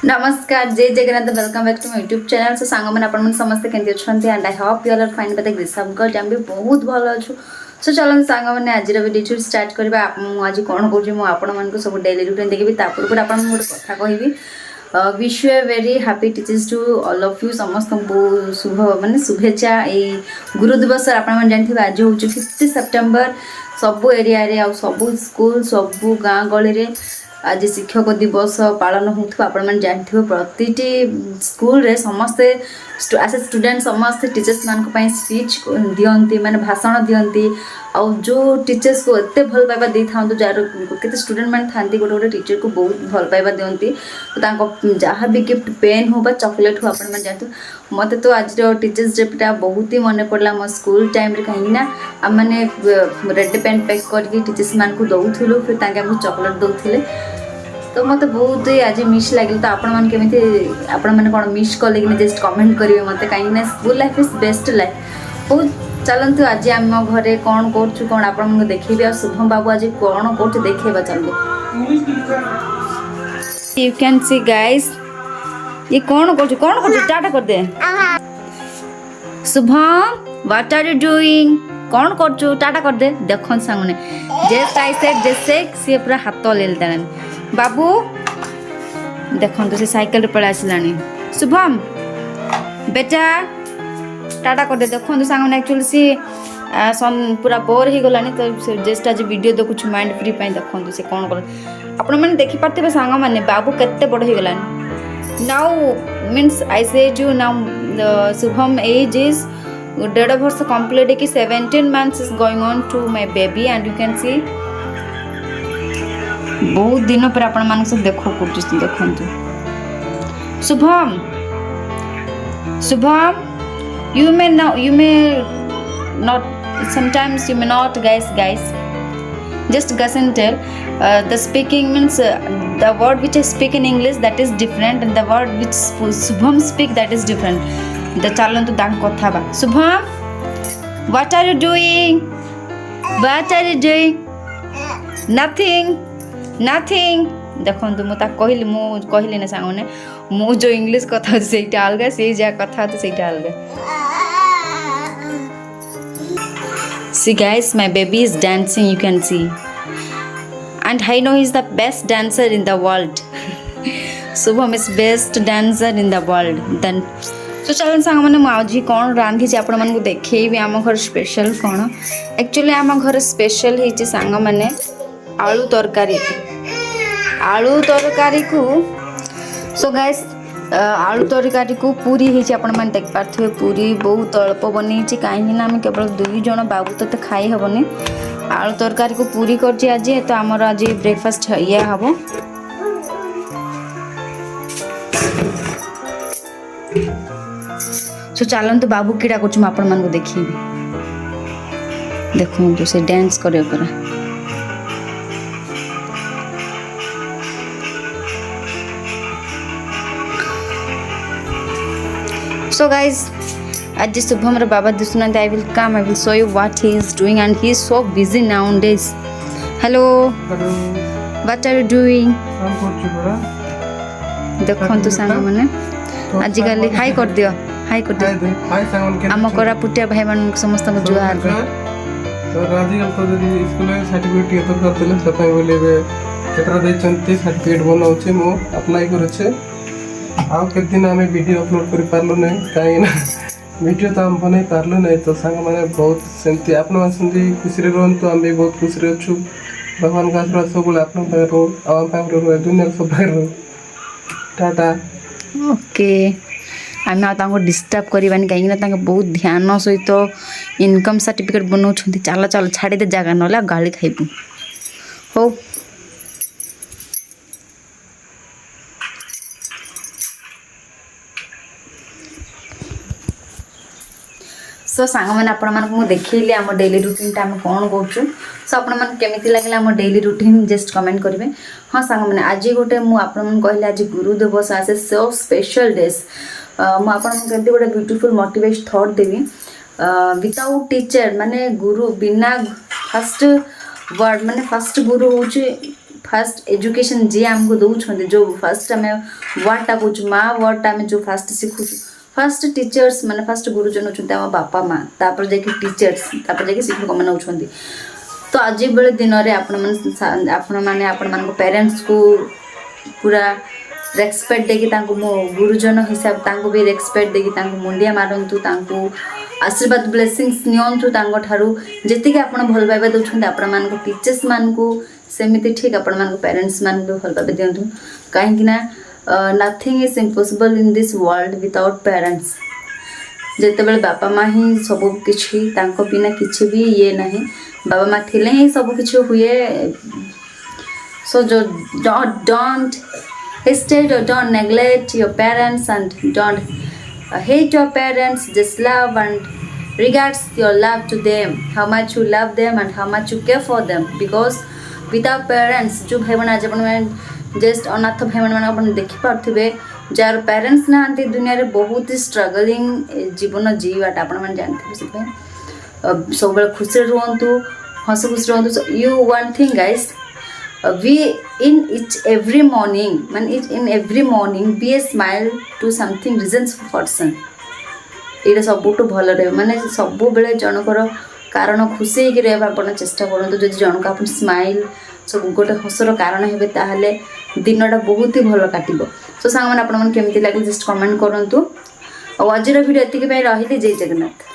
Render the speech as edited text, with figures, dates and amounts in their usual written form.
नमस्कार जय Jagannath welcome back to my YouTube channel so सांग मैंने अपन समस्त केमती अच्छा and I hope you are fine by the grace of God हम भी बहुत भल अच्छु सो चलो सांग मैंने आज वीडियो स्टार्ट करबा आज कौन कहूँ मुझे आपण मानक सब डेली रूटीन देखी तापर आपन गोटे कथा कहबी wish you a very happy teachers to all of you समस्त शुभ माने शुभेच्छा ये गुरु दिवस आपण जानते आज हूँ 5 सेप्टेम्बर सबू एरिया रे आ सबू स्कूल सबू गाँ गली रे आज शिक्षक दिवस पालन होता आपण मैंने जानते प्रति स्कूल रे समस्ते एज ए स्टूडेंट समस्ते टीचर्स मान स्पीच दियंती माने भाषण दियंती आ जो टीचर्स को एत भल पाइबा दे था जार के स्टूडेंट मैंने था गोटे गोटे टीचर को बहुत भल पाइबा दियंती तो जहाँ भी गिफ्ट पेन हो चॉकलेट हो आपण मैंने जानते मत तो आज टीचर्स डेटा बहुत ही मन पड़ा मो स्कूल टाइम रे कहीं मैंने रेड पेन पैक करके टीचर्स मान को दौलू फिर चॉकलेट दौले तो मत बहुत ही आज मिस लगे तो आपण मैंने केमी आपण मैंने कौन मिस कले कि जस्ट कमेंट करेंगे मत कहीं school life is best life बहुत चलतु आज आम घरे कौन कर कौन आप देखेबी आ शुभम बाबू आज कौन कर देखेबा चलो यू कैन सी गाइस ये कौन कर टाटा कर दे Shubham what are you doing कौन कर टाटा कर दे देखन सामने जस्ट आई सेड जैसे सी पूरा हाथ ले बाबू देखो तो से साइकिल पड़ा आसलानी शुभम बेटा टाटा कर दे देखो तो सांग एक्चुअली सी पूरा बोर हो गलानी तो जस्ट आज वीडियो देखु माइंड फ्री पाई देखो से कौन कर आपण मैंने देखि पारते सांग मैंने बाबू केते बड़ हो गलानी now means I say you now Shubham age is 1.5 वर्ष कंप्लीट कि 17 months is going on to my baby and you can see बहुत दिन पर आपण मान सब देखो देखु Shubham Shubham you may not sometimes you may not guys just guess and tell the speaking means the word which I speak in English that is different and the word which Shubham speak that is different the chalon to dang kotha ba Shubham what are you doing nothing देखो मुझे कहली मुझे ना सांगने मु जो English कथा से अलग से जहाँ कथा से अलग See guys, my baby is dancing, you can see. And I know he is the best dancer in the world. Shubham is best dancer in the world. Then, so चलो सांग मैंने आज कौन रांधी से आपण मन को देखेबी आम घर स्पेशल कौन एक्चुअली आम घर स्पेशल है सांग मैंने आलू तरकारी को सो गाइस आलू तरकारी को पूरी है आपण मैंने देख पारे पूरी बहुत अल्प बनी कहीं आम केवल 2 जन बाबू तो खाई हेनी आलू तरकारी को पूरी कर आज तो आमर आज ब्रेकफास्ट ये हम सो चलते बाबू कीड़ा कर आपण मान को देखी देखो जो से डांस करे पूरा So guys, आज शुभम रे बाबा दिसुना I will come, I will show you what he is doing and he is so busy nowadays. Hello. What are you doing? देखो तो सांग माने आज गली हाई कर दियो हाई आम करा पुटिया भाई मान समस्त को जुहार तो राजी तो जदी स्कूल सर्टिफिकेट तो करतले सफाई बोले केतरा दे चंती सर्टिफिकेट बनाउछे मो अप्लाई करछे आउ के दिन आम वीडियो अपलोड कर पार्लु नहीं कहीं वीडियो तो आम बन पार्लु नहीं तो सांग मैंने बहुत सेमती आप खुशी रुहतु आम भी बहुत खुशी अच्छु भगवान का आशीर्वाद सब आप दुनिया सब टाटा ओके आम डिस्टर्ब करवानी कहीं बहुत ध्यान सहित इनकम सर्टिफिकेट बनाऊँ चल चल छाड़ी दे जगह ना गाड़ी खाइबू हो सो सांग मैंने आपण मानक देखली आम डेली रुटीन आम कौन कर सो आपण मैंने केमी लगे आम डेली रुटीन जस्ट कमेंट करेंगे हाँ सांग मैंने आज गोटे मुझे कहली आज गुरु दिवस आसे सो स्पेशल डेज मुझे गोटे ब्यूटीफुल मोटिवेट थॉट देवी विदाउट टीचर माने गुरु बिना फर्स्ट वर्ड माने फर्स्ट गुरु हूँ फास्ट एजुकेशन जी आमको दौरान जो फास्ट आम वर्डटा कौच माँ वर्डटा आम जो फास्ट शिखु फास्ट टीचर्स माने फास्ट गुरुजन होती आम बापा माँ तापर जाकि टीचर्स तापर जाकि शिक्षक मैंने होती तो आज बेले दिन में आपण मान पेरेंट्स को पूरा रेस्पेक्ट देकी मो गुरुजन हिसाब तांको भी रेस्पेक्ट देकी मुंडिया मारंतु तांको आशीर्वाद ब्लेसिंग्स नियंतु तांको ठारू जेतिके आपण भल पाइबा दउछन आपण मान को टीचर्स मान को सेमिति ठीक आपण मान को पेरेंट्स मान को भल पाइबा दियंतु काहे कि ना nothing is impossible in this world without parents जेते बेले बापा माँ ही सब किछि तांको बिना किछि भी ये नहीं बाबा माँ थिले ही सब किछि हुए सो जो don't hesitate or don't neglect your parents and don't hate your parents, just love and regards your love to them, how much you love them and how much you care for them, because without parents जो भाई बहन आज अपन just अनाथ भाई बहन अपन देखि पारथिबे jar parents नांती दुनिया रे बहुत ही स्ट्रगलिंग जीवन जीवाटा अपन मन जानथिबे से सब बेले खुशी रहंतु हंस खुश रहंतु you one thing guys we in every morning be a smile to something reasons for person ये सबुठू भल रहे माने सब बेले जनकर कारण खुशी होकर रहा आप चेष्टा करूँ जो जनक आप स्माइल सब गोटे हसर कारण हे ताहले दिनटा बहुत ही भल काटिबो सो सांग मैंने आपमन केमती लगे जस्ट कमेंट करूँ आज वीडियो एतिक रही जय जगन्नाथ।